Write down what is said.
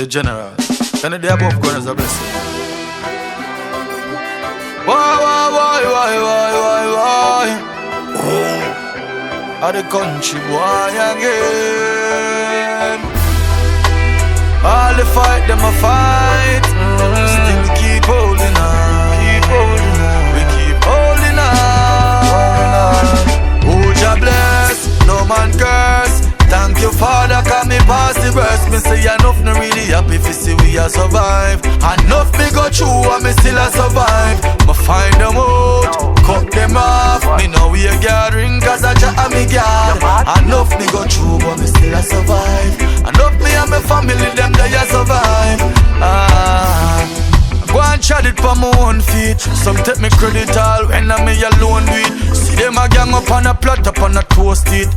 the general. Any day above ground is a blessing. Why? Are the country boy again? All the fight, them a fight. Still we keep holding on. We keep holding on. Oh, Jah bless, no man curse. Thank you, Father, cause me pass the verse. Me say enough, no really happy if you see we a survive. Enough me go through and me still a survive. Me find them out, cut them off. Me know we a gathering cause I Jah and me God. Enough me go through but me still a survive. Enough me and my family, them they a survive. Go and chat it for my own feet. Some take me credit all when I'm me alone do it. See them a gang up on a plot up on a toast it.